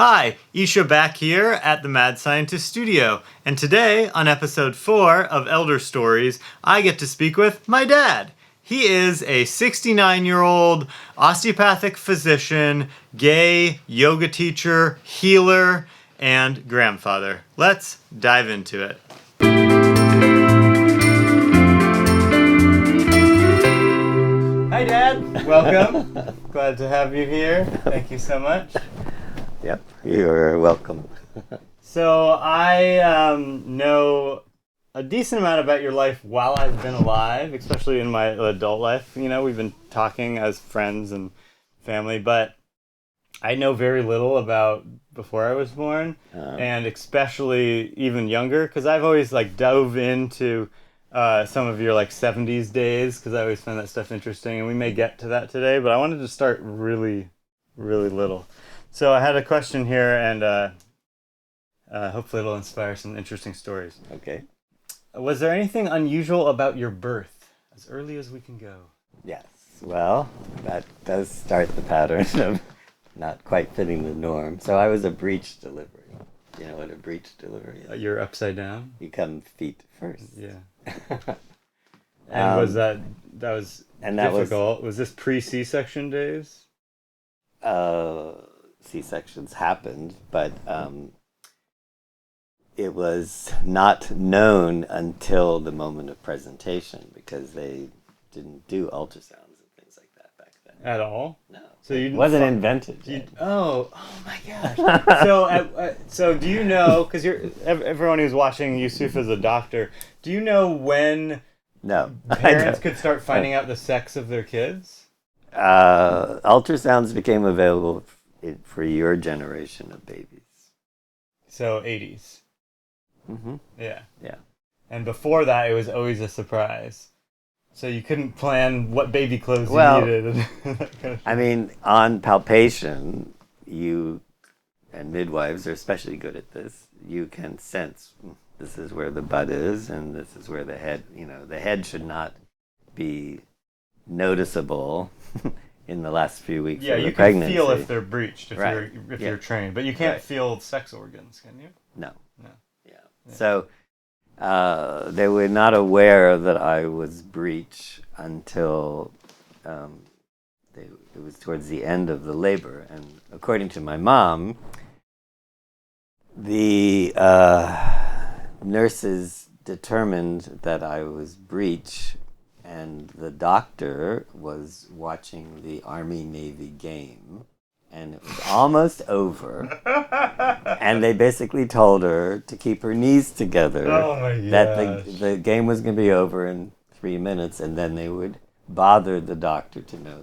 Hi, Isha back here at the Mad Scientist Studio, and today on episode 4 of Elder Stories, I get to speak with my dad. He is a 69-year-old osteopathic physician, gay yoga teacher, healer, and grandfather. Let's dive into it. Hi, Dad. Welcome. Glad to have you here. Thank you so much. Yep, you're welcome. So I know a decent amount about your life while I've been alive, especially in my adult life. You know, we've been talking as friends and family, but I know very little about before I was born, and especially even younger, because I've always dove into some of your 70s days, because I always find that stuff interesting, and we may get to that today, but I wanted to start really, really little. So I had a question here, and hopefully it'll inspire some interesting stories. Okay. Was there anything unusual about your birth, as early as we can go? Yes. Well, that does start the pattern of not quite fitting the norm. So I was a breech delivery. You know what a breech delivery is? You're upside down? You come feet first. Yeah. And was that was difficult? Was this pre-C-section days? C-sections happened, but it was not known until the moment of presentation because they didn't do ultrasounds and things like that back then. At all? No. So you wasn't invented yet. Oh my gosh. So do you know, because everyone who's watching Yusuf as a doctor, do you know when parents could start finding out the sex of their kids? Ultrasounds became available for your generation of babies. So 80s. Mm-hmm. Yeah. Yeah. And before that, it was always a surprise. So you couldn't plan what baby clothes you needed. I mean, on palpation, you and midwives are especially good at this. You can sense this is where the butt is and this is where the head, the head should not be noticeable in the last few weeks of the pregnancy. You can feel if they're breached if you're trained, but you can't feel sex organs, can you? No. Yeah. So they were not aware that I was breech until it was towards the end of the labor, and according to my mom, the nurses determined that I was breech. And the doctor was watching the Army-Navy game, and it was almost over. And they basically told her to keep her knees together. Oh my gosh. That the game was going to be over in 3 minutes, and then they would bother the doctor to know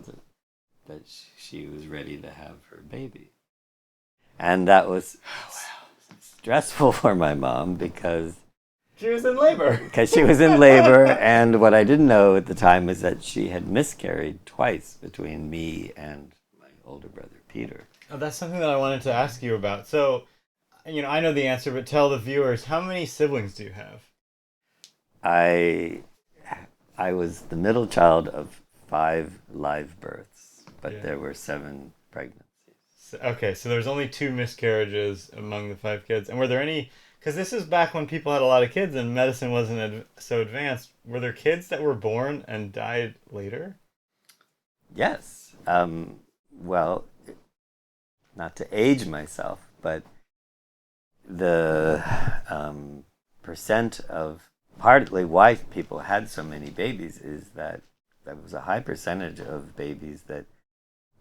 that she was ready to have her baby. And that was stressful for my mom because she was in labor. Because she was in labor, and what I didn't know at the time was that she had miscarried twice between me and my older brother, Peter. Oh, that's something that I wanted to ask you about. So, I know the answer, but tell the viewers, how many siblings do you have? I was the middle child of 5 live births, but there were 7 pregnancies. So there's only 2 miscarriages among the 5 kids. And were there any... Because this is back when people had a lot of kids and medicine wasn't so advanced. Were there kids that were born and died later? Yes. Well, not to age myself, but the percent of partly why people had so many babies is that there was a high percentage of babies that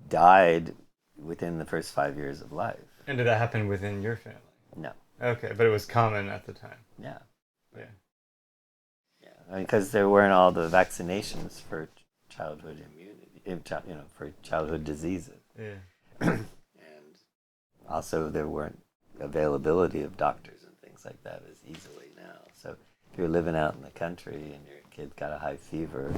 died within the first 5 years of life. And did that happen within your family? No. Okay, but it was common at the time. Yeah. Yeah. Because there weren't all the vaccinations for childhood immunity, for childhood diseases. Yeah. And also there weren't availability of doctors and things like that as easily now. So if you're living out in the country and your kid got a high fever,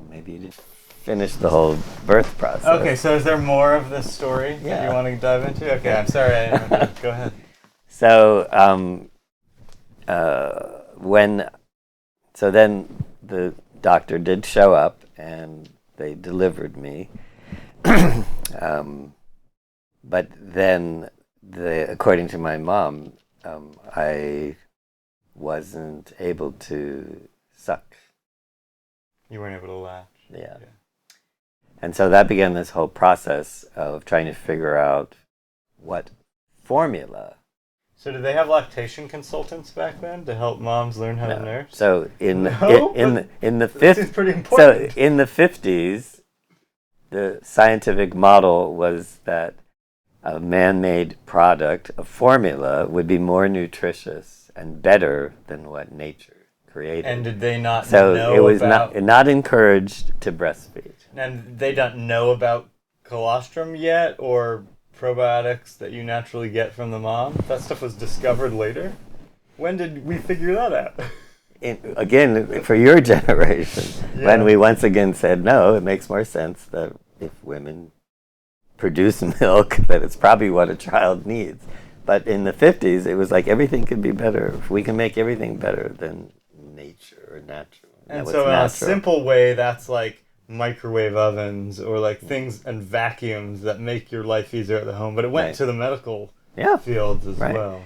maybe you didn't finish the whole birth process. Okay, so is there more of this story that you want to dive into? Okay, I'm sorry. Go ahead. So then the doctor did show up and they delivered me. But then according to my mom, I wasn't able to suck. You weren't able to latch. Yeah. And so that began this whole process of trying to figure out what formula. So did they have lactation consultants back then to help moms learn how to nurse? So in the That seems pretty important. So in the 50s, the scientific model was that a man-made product, a formula, would be more nutritious and better than what nature created. And did they not know So it was about... not encouraged to breastfeed. And they don't know about colostrum yet, or probiotics that you naturally get from the mom? That stuff was discovered later? When did we figure that out? Again, for your generation, when we once again said, no, it makes more sense that if women produce milk, that it's probably what a child needs. But in the 50s, it was like everything could be better. If we can make everything better than nature or natural. And so in a simple way, that's like microwave ovens or like things and vacuums that make your life easier at the home. But it went to the medical fields as well.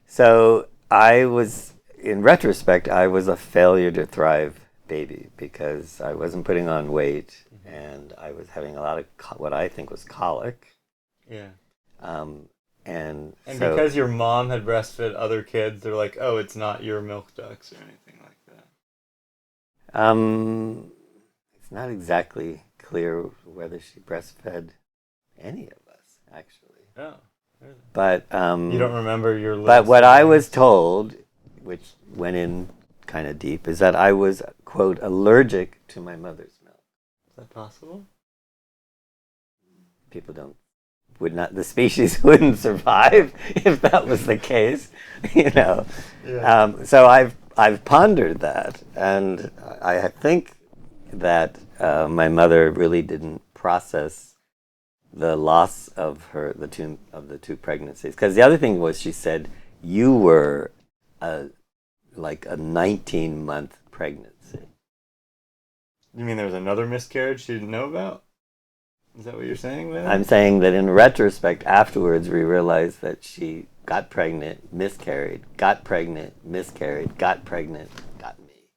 So I was, in retrospect, I was a failure to thrive baby because I wasn't putting on weight and I was having a lot of what I think was colic. Yeah. And so, because your mom had breastfed other kids, they're like, oh, it's not your milk ducts or anything like that. It's not exactly clear whether she breastfed any of us, actually. Oh, really? But you don't remember your list? But what I was told, which went in kind of deep, is that I was, quote, allergic to my mother's milk. Is that possible? People the species wouldn't survive if that was the case, you know. Yeah. So I've pondered that, and I think that my mother really didn't process the loss of the two pregnancies. Because the other thing was, she said, you were like a 19-month pregnancy. You mean there was another miscarriage she didn't know about? Is that what you're saying then? I'm saying that in retrospect, afterwards, we realized that she got pregnant, miscarried, got pregnant, miscarried, got pregnant, got me.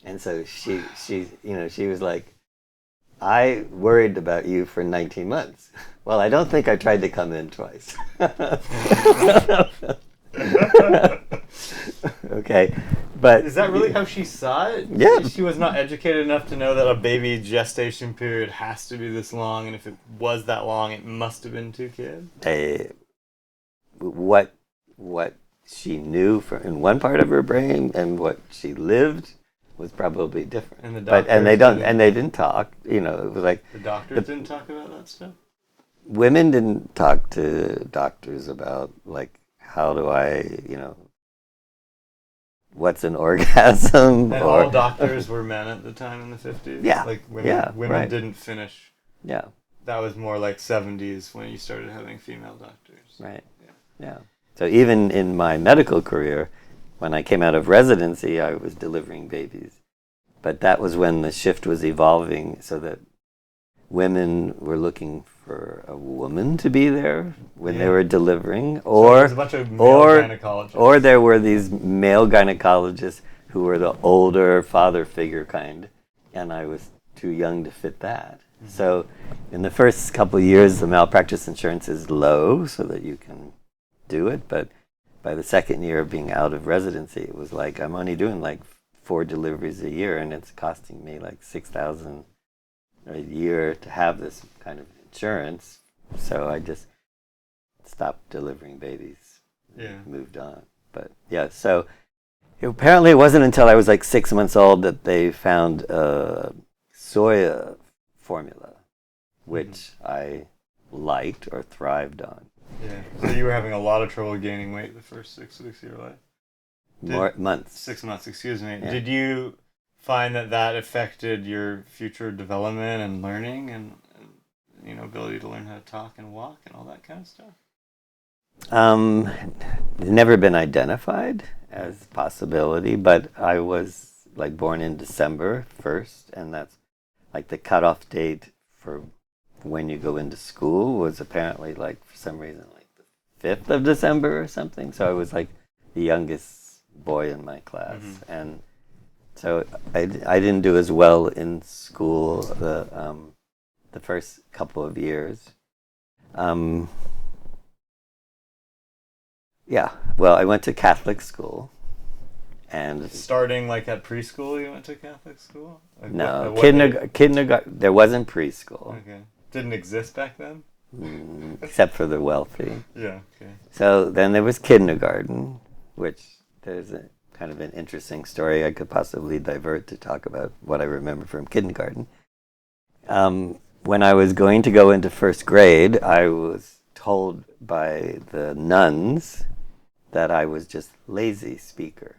And so she was like, I worried about you for 19 months. Well, I don't think I tried to come in twice. Okay, but is that really how she saw it? Yeah. She was not educated enough to know that a baby gestation period has to be this long, and if it was that long, it must have been 2 kids? What she knew in one part of her brain and what she lived was probably different. And they didn't talk. You know, it was like the doctors didn't talk about that stuff. Women didn't talk to doctors about, like, how do I, what's an orgasm? And all doctors were men at the time in the 50s? Yeah. Like women didn't finish. Yeah. That was more like 70s when you started having female doctors. Right. Yeah. So even in my medical career, when I came out of residency, I was delivering babies. But that was when the shift was evolving so that women were looking for a woman to be there when they were delivering, or there was a bunch of male gynecologists. Or there were these male gynecologists who were the older father figure kind, and I was too young to fit that. Mm-hmm. So in the first couple of years, the malpractice insurance is low so that you can do it, but by the second year of being out of residency, it was like I'm only doing like 4 deliveries a year, and it's costing me like $6,000 a year to have this kind of insurance. So I just stopped delivering babies. Moved on. But yeah, so apparently it wasn't until I was like 6 months old that they found a soya formula, which I liked or thrived on. Yeah. So you were having a lot of trouble gaining weight the first 6 weeks of your life? Months. 6 months, excuse me. Yeah. Did you find that affected your future development and learning and ability to learn how to talk and walk and all that kind of stuff? Never been identified as a possibility, but I was like born in December 1st, and that's like the cutoff date for when you go into school was apparently like for some reason like the 5th of December or something. So I was like the youngest boy in my class. And so I didn't do as well in school the first couple of years. Yeah, well, I went to Catholic school. And starting like at preschool, you went to Catholic school? Like no, what kindergarten. There wasn't preschool. Okay. Didn't exist back then? Except for the wealthy. Yeah, okay. So then there was kindergarten, which there's a kind of an interesting story I could possibly divert to talk about what I remember from kindergarten. When I was going to go into first grade, I was told by the nuns that I was just lazy speaker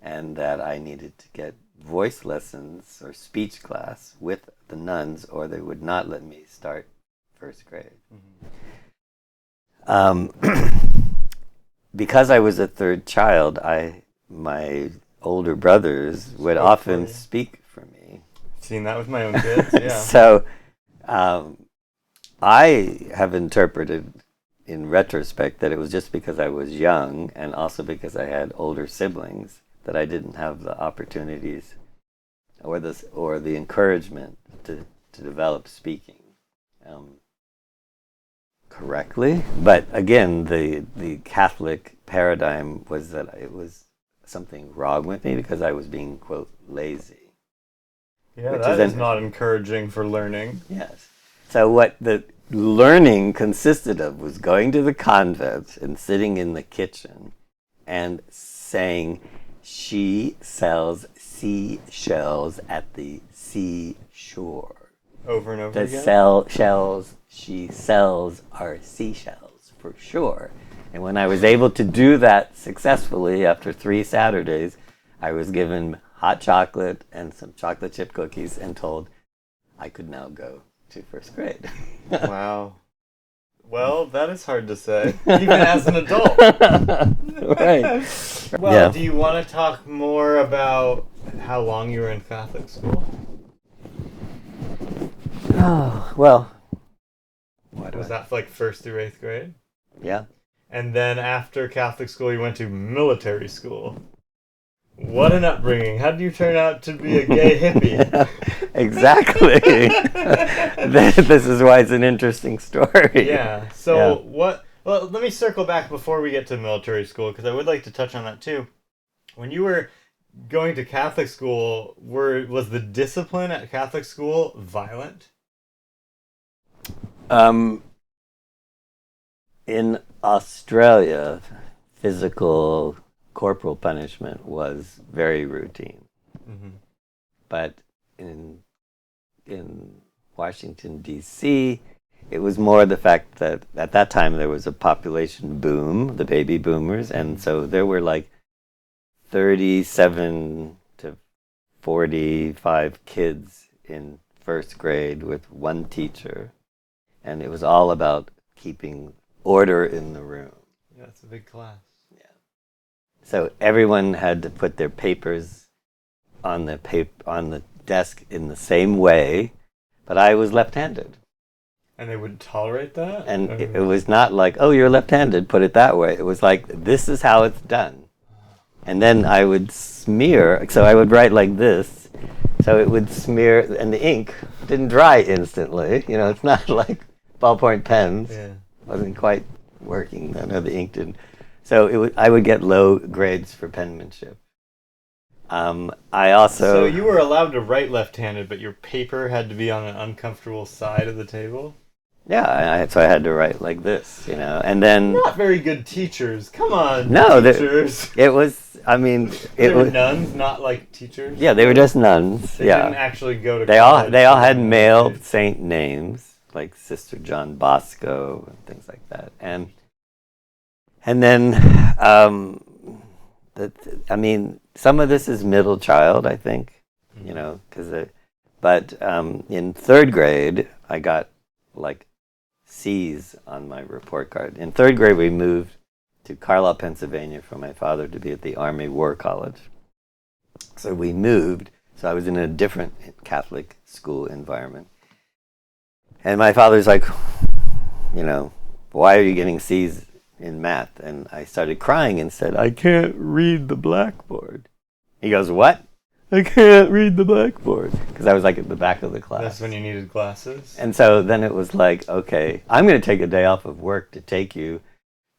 and that I needed to get voice lessons or speech class with the nuns or they would not let me start first grade. Because I was a third child, my older brothers would often speak for me. Seen that with my own kids, yeah. So I have interpreted in retrospect that it was just because I was young and also because I had older siblings that I didn't have the opportunities or the encouragement to develop speaking correctly. But again, the Catholic paradigm was that it was something wrong with me because I was being, quote, lazy. Yeah, that is not encouraging for learning. Yes. So what the learning consisted of was going to the convent and sitting in the kitchen and saying, "She sells seashells at the seashore." Over and over again? Shells she sells are seashells, for sure. And when I was able to do that successfully after 3 Saturdays, I was given hot chocolate and some chocolate chip cookies and told I could now go to first grade. Wow. Well, that is hard to say, even as an adult. Right. Well, yeah. Do you want to talk more about how long you were in Catholic school? Oh, well. Was that like 1st through 8th grade? Yeah. And then after Catholic school, you went to military school. What an upbringing. How did you turn out to be a gay hippie? Yeah, exactly. This is why it's an interesting story. Yeah. So Well, let me circle back before we get to military school, because I would like to touch on that too. When you were going to Catholic school, was the discipline at Catholic school violent? In Australia, physical corporal punishment was very routine. But in Washington, D.C., it was more the fact that at that time there was a population boom, the baby boomers, and so there were like 37 to 45 kids in first grade with one teacher, and it was all about keeping order in the room. Yeah, it's a big class. Yeah. So everyone had to put their papers on the desk in the same way, but I was left-handed. And they wouldn't tolerate that? And it was not like, oh, you're left-handed, put it that way. It was like, this is how it's done. And then I would smear, so I would write like this, so it would smear, and the ink didn't dry instantly. You know, it's not like ballpoint pens. Yeah. Wasn't quite working. I know the ink didn't. So I would get low grades for penmanship. I also... So you were allowed to write left-handed, but your paper had to be on an uncomfortable side of the table? Yeah, so I had to write like this, you know, and then... Not very good teachers. Come on, no, teachers. It was, I mean... They were nuns, not like teachers? Yeah, they were just nuns. They yeah. didn't actually go to They college. all had male saint names, like Sister John Bosco and things like that. And then, I mean, some of this is middle child, I think, you know, but in third grade, I got like C's on my report card. In third grade, we moved to Carlisle, Pennsylvania for my father to be at the Army War College. So we moved, so I was in a different Catholic school environment. And my father's like, you know, why are you getting C's in math, and I started crying and said, "I can't read the blackboard." He goes, "What?" "I can't read the blackboard," because I was like at the back of the class. That's when you needed glasses. And so then it was like, okay, I'm going to take a day off of work to take you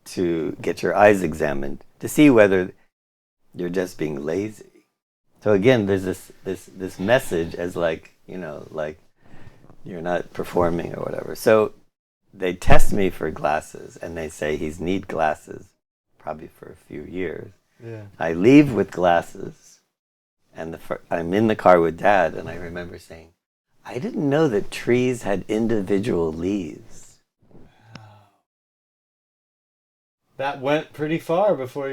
to get your eyes examined to see whether you're just being lazy. So again, there's this message as like, like you're not performing or whatever. So they test me for glasses and they say he's need glasses probably for a few years. Yeah. I leave with glasses and I'm in the car with Dad, and I remember saying, "I didn't know that trees had individual leaves." That went pretty far before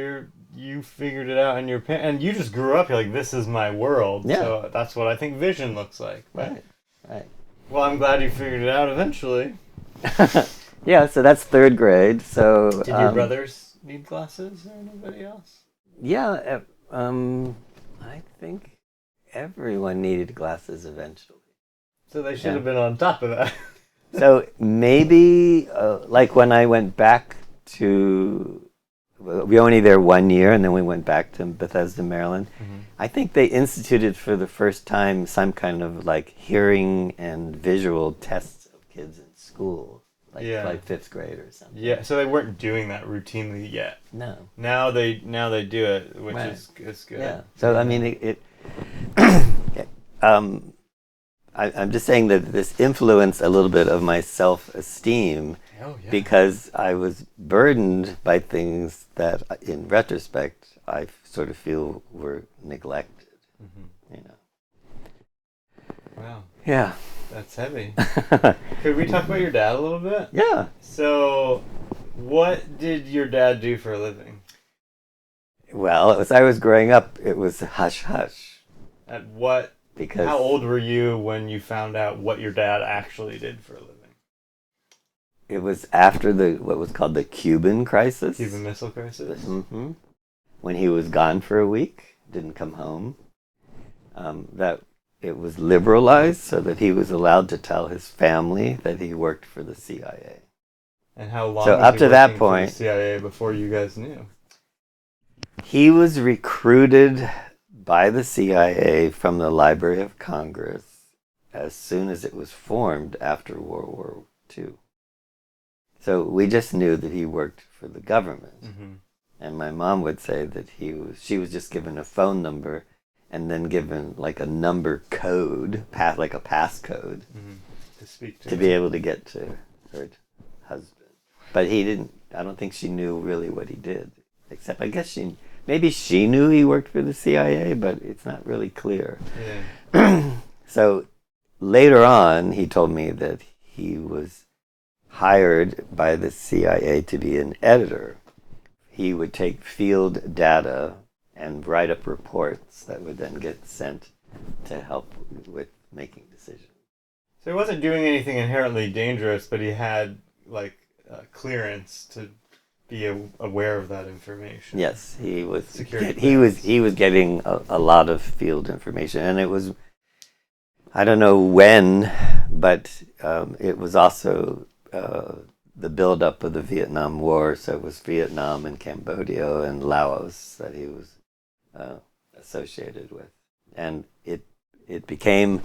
you figured it out, and and you just grew up. You're like, this is my world. Yeah. So that's what I think vision looks like. Right. Well, I'm glad you figured it out eventually. Yeah, so that's third grade. So did your brothers need glasses or anybody else? Yeah, I think everyone needed glasses eventually. So they should have been on top of that. So maybe, like when I went back to, we were only there 1 year, and then we went back to Bethesda, Maryland. Mm-hmm. I think they instituted for the first time some kind of like hearing and visual tests of kids in school, like fifth grade or something. Yeah, so they weren't doing that routinely yet. No. Now they do it, which is good. Yeah. So I mean, I'm just saying that this influenced a little bit of my self-esteem because I was burdened by things that, in retrospect, I sort of feel were neglected. Mm-hmm. Wow. Yeah. That's heavy. Could we talk about your dad a little bit? Yeah. So, what did your dad do for a living? Well, as I was growing up, it was hush hush. At what? Because how old were you when you found out what your dad actually did for a living? It was after what was called the Cuban crisis. Cuban Missile Crisis? Mm-hmm. When he was gone for a week, didn't come home. That it was liberalized so that he was allowed to tell his family that he worked for the CIA. And how long so was up he to that for point, the CIA before you guys knew? He was recruited by the CIA from the Library of Congress as soon as it was formed after World War II. So we just knew that he worked for the government. Mm-hmm. And my mom would say that she was just given a phone number and then given like a number code, like a passcode, to speak to be able to get to her husband. But I don't think she knew really what he did, except I guess maybe she knew he worked for the CIA, but it's not really clear. Yeah. So later on, he told me that he was hired by the CIA to be an editor. He would take field data and write up reports that would then get sent to help with making decisions. So he wasn't doing anything inherently dangerous, but he had clearance to be aware of that information. Yes, he was. Security he was getting a lot of field information, and it was, I don't know when, but it was also the buildup of the Vietnam War. So it was Vietnam and Cambodia and Laos that he was associated with, and it became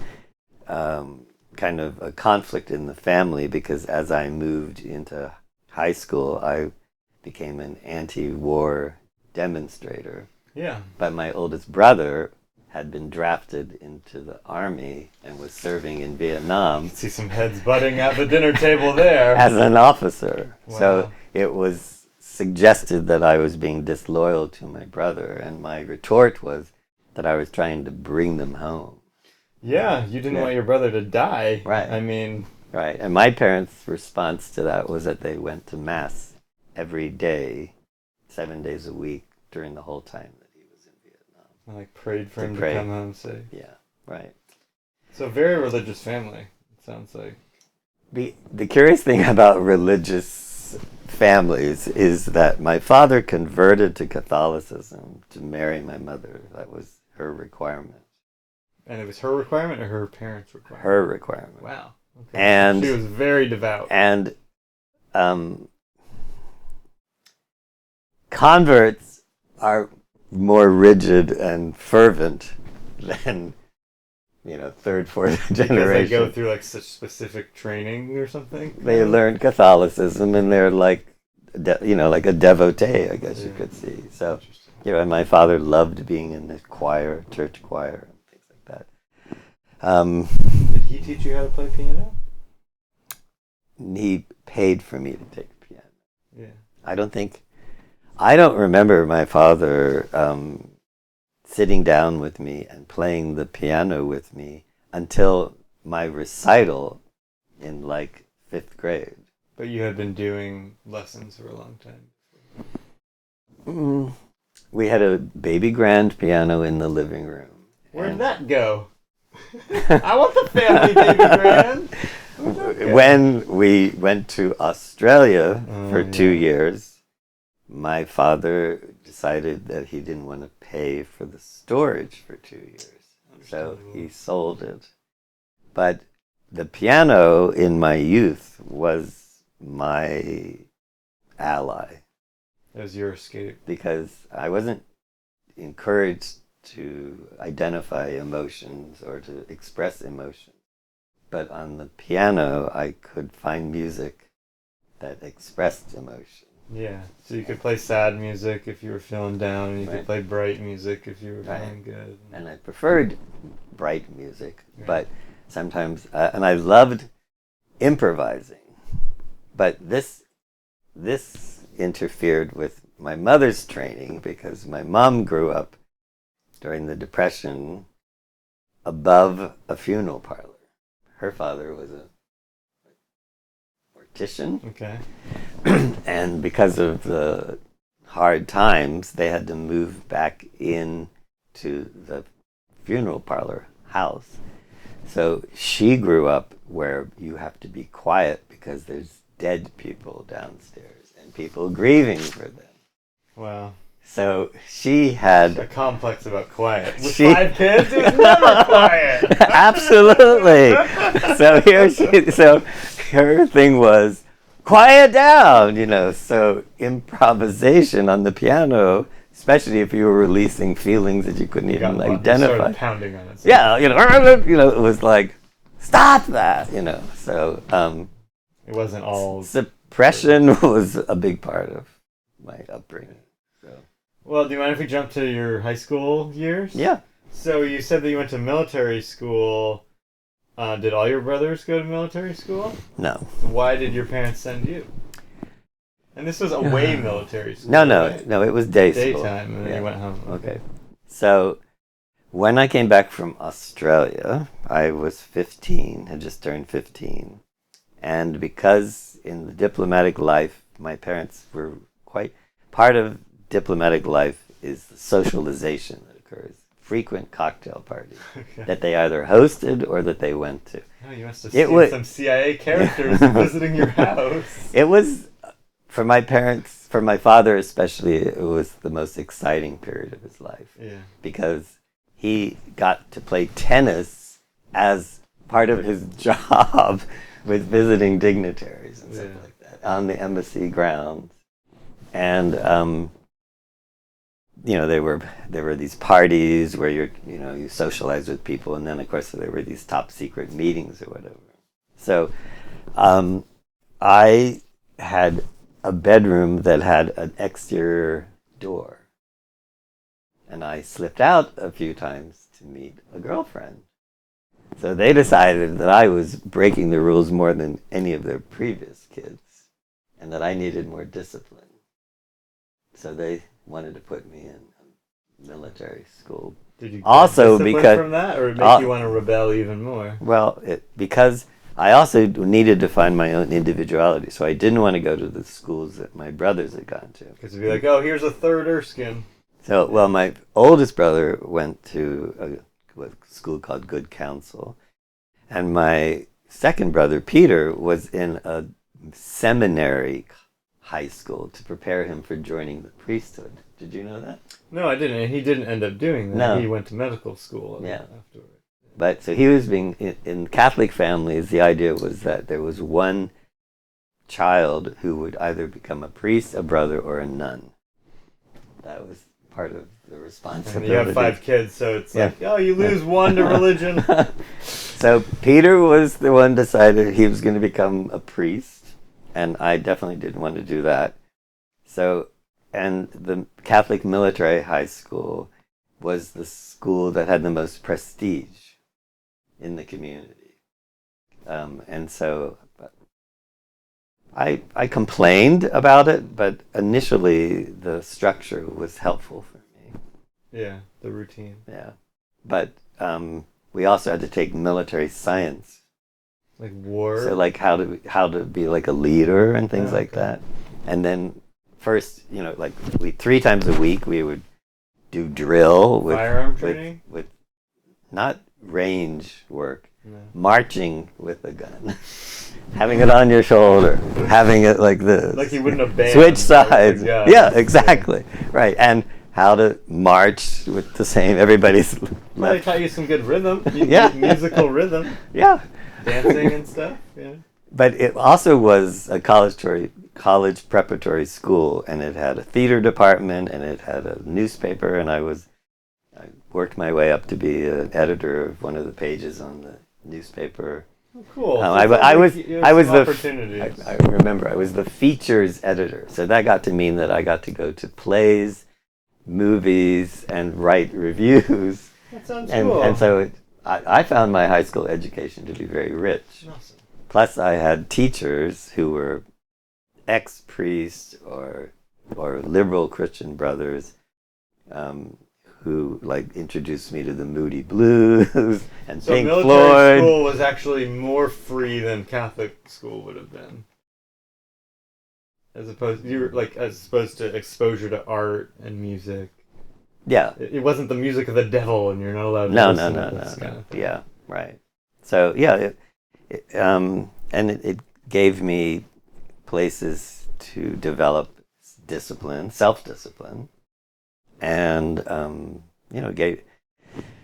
kind of a conflict in the family because as I moved into high school, I became an anti-war demonstrator. Yeah. But my oldest brother had been drafted into the army and was serving in Vietnam. See some heads butting at the dinner table there. As an officer. Wow. So it was suggested that I was being disloyal to my brother, and my retort was that I was trying to bring them home. Yeah, you didn't want your brother to die. Right. I mean... Right, and my parents' response to that was that they went to Mass every day, 7 days a week, during the whole time that he was in Vietnam. And prayed for him to come home safe. Yeah, right. So very religious family, it sounds like. The curious thing about religious families is that my father converted to Catholicism to marry my mother. That was her requirement. And it was her requirement or her parents' requirement? Her requirement. Wow. Okay. And she was very devout. And converts are more rigid and fervent than, third, fourth generation. Because they go through like such specific training or something? They learn Catholicism and they're like, like a devotee, I guess you could see. So, and my father loved being in the choir, church choir, and things like that. Did he teach you how to play piano? He paid for me to take piano. Yeah. I don't remember my father sitting down with me and playing the piano with me until my recital in like 5th grade. But you had been doing lessons for a long time. We had a baby grand piano in the living room. Where'd that go? I want the family baby grand. When we went to Australia for 2 years, my father decided that he didn't want to pay for the storage for 2 years. So he sold it. But the piano in my youth was my ally. It was your escape. Because I wasn't encouraged to identify emotions or to express emotion. But on the piano, I could find music that expressed emotion. Yeah, so you could play sad music if you were feeling down, and you could play bright music if you were feeling good. And I preferred bright music, but sometimes, and I loved improvising. But this interfered with my mother's training because my mom grew up during the Depression above a funeral parlor. Her father was a mortician. Okay. And because of the hard times, they had to move back in to the funeral parlor house. So she grew up where you have to be quiet because there's dead people downstairs and people grieving for them. Wow. So she had a complex about quiet. With 5 kids, it was never quiet. Absolutely. So her thing was quiet down, So improvisation on the piano, especially if you were releasing feelings that you couldn't even identify. You started pounding on it. So yeah, it was like, stop that, So it wasn't all suppression was a big part of my upbringing. Well, do you mind if we jump to your high school years? Yeah. So you said that you went to military school. Did all your brothers go to military school? No. So why did your parents send you? And this was away military school. No, right? no, it was school. Daytime, and then you went home. Okay. So when I came back from Australia, I was 15, had just turned 15. And because in the diplomatic life, my parents were quite part of diplomatic life is the socialization that occurs. Frequent cocktail parties that they either hosted or that they went to. Oh, you must have seen some CIA characters visiting your house. It was, for my parents, for my father especially, it was the most exciting period of his life. Yeah. Because he got to play tennis as part of his job with visiting dignitaries and stuff like that on the embassy grounds. And there were these parties where you socialize with people, and then of course there were these top secret meetings or whatever. So I had a bedroom that had an exterior door, and I slipped out a few times to meet a girlfriend. So they decided that I was breaking the rules more than any of their previous kids, and that I needed more discipline. So they wanted to put me in military school. Did you get also discipline because from that, or it make you want to rebel even more? Well, because I also needed to find my own individuality, so I didn't want to go to the schools that my brothers had gone to. Because it'd be like, oh, here's a third Erskine. So, well, my oldest brother went to a school called Good Counsel, and my second brother, Peter, was in a seminary high school to prepare him for joining the priesthood. Did you know that? No, I didn't. He didn't end up doing that. No. He went to medical school afterward. But so he was in Catholic families, the idea was that there was one child who would either become a priest, a brother, or a nun. that was part of the And responsibility. you have 5 kids, so it's like, oh, you lose one to religion. So Peter was the one decided he was going to become a priest, and I definitely didn't want to do that. So, and the Catholic Military High School was the school that had the most prestige in the community. And so I complained about it, but initially the structure was helpful for me. Yeah, the routine. Yeah. But we also had to take military science. Like war? So like how to be like a leader and things like okay. that. And then first, like 3 times a week we would do drill with firearm training? With not range work. No. Marching with a gun. Having it on your shoulder. Having it like this. Like you wouldn't have banned. Switch sides. Yeah, Yeah, exactly. Right. And how to march with the same everybody's Well, they taught you some good rhythm. Yeah. Musical rhythm. Yeah. Dancing and stuff. Yeah. But it also was a college preparatory school, and it had a theater department, and it had a newspaper, and I worked my way up to be an editor of one of the pages on the newspaper. Oh, cool. I was opportunities. I remember I was the features editor, so that got to mean that I got to go to plays, movies, and write reviews. That sounds and, cool. And so I found my high school education to be very rich. Awesome. Plus, I had teachers who were ex-priests or liberal Christian brothers who like introduced me to the Moody Blues and so Pink military Floyd. School was actually more free than Catholic school would have been, as opposed to exposure to art and music. Yeah. It wasn't the music of the devil, and you're not allowed to No. listen to this kind of thing. Yeah, right. So yeah, it gave me places to develop discipline, self-discipline, and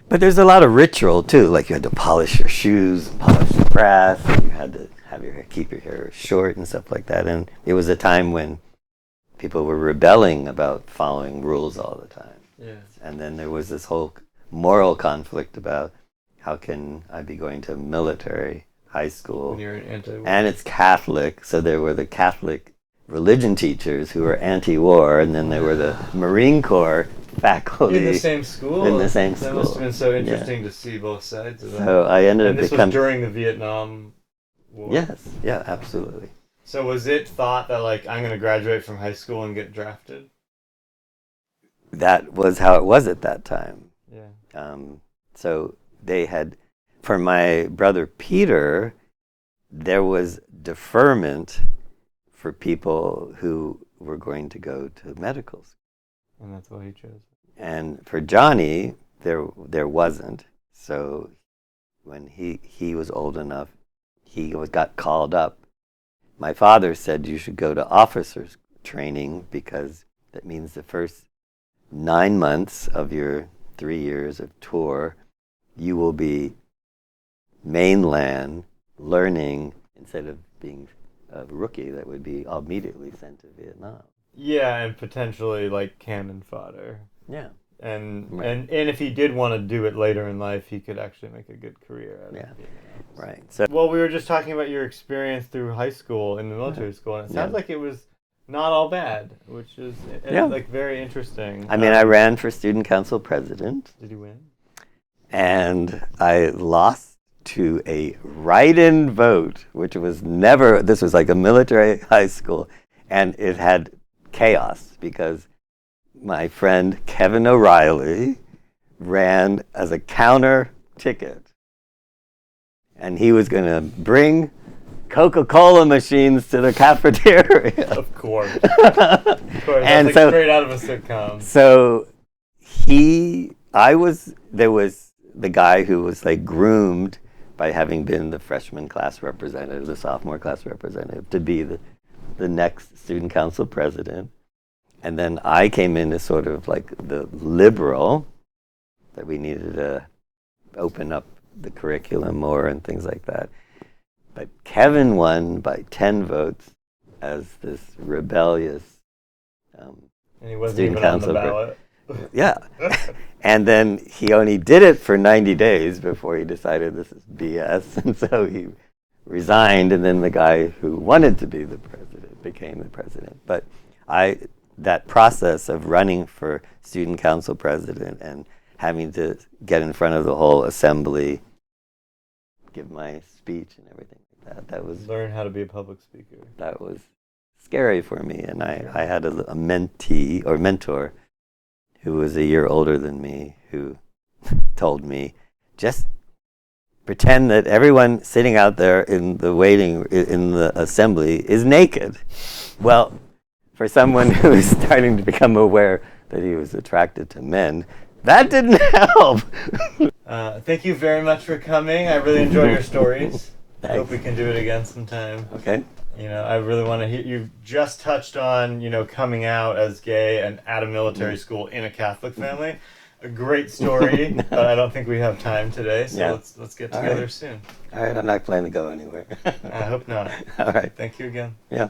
but there's a lot of ritual too. Like you had to polish your shoes, polish your breath, and you had to keep your hair short and stuff like that. And it was a time when people were rebelling about following rules all the time. Yeah. And then there was this whole moral conflict about how can I be going to military high school, When you're an anti-war. and it's Catholic, so there were the Catholic religion teachers who were anti-war, and then there were the Marine Corps faculty in the same school. in the same That school. must have been so interesting to see both sides of that. So I ended and up this becoming. was during the Vietnam War. Yes, yeah, absolutely. So was it thought that like I'm going to graduate from high school and get drafted? That was how it was at that time. Yeah. So they had, for my brother Peter, there was deferment for people who were going to go to medical school. And that's why he chose. And for Johnny, there wasn't. So when he was old enough, he got called up. My father said you should go to officers training because that means the first 9 months of your 3 years of tour, you will be mainland learning instead of being a rookie that would be immediately sent to Vietnam. Yeah, and potentially like cannon fodder. Yeah. And Right. and if he did want to do it later in life, he could actually make a good career out of it. Right. So Well, we were just talking about your experience through high school in the military school, and it sounds Yeah. like it was not all bad, which is Yeah. like very interesting. I mean, I ran for student council president, Did you win? and I lost to a write-in vote, which was never. This was like a military high school, and it had chaos because my friend Kevin O'Reilly ran as a counter ticket. And he was going to bring Coca-Cola machines to the cafeteria. Of course. Of course. And That's like so- straight out of a sitcom. So there was the guy who was like groomed by having been the freshman class representative, the sophomore class representative, to be the next student council president. And then I came in as sort of like the liberal, that we needed to open up the curriculum more and things like that. But Kevin won by 10 votes as this rebellious And he wasn't student even on the council. ballot. Yeah. And then he only did it for 90 days before he decided this is BS. And so he resigned, and then the guy who wanted to be the president became the president. But that process of running for student council president and having to get in front of the whole assembly, give my speech and everything like that, that was... Learn how to be a public speaker. That was scary for me. And I had a mentee or mentor who was a year older than me, who told me, just pretend that everyone sitting out there in the assembly is naked. Well, for someone who is starting to become aware that he was attracted to men, that didn't help. Thank you very much for coming. I really enjoy your stories. Thanks. Hope we can do it again sometime. Okay. I really want to hear. You just touched on, coming out as gay and at a military school in a Catholic family. A great story, but I don't think we have time today. So let's get together soon. All right, I'm not planning to go anywhere. I hope not. All right. Thank you again. Yeah.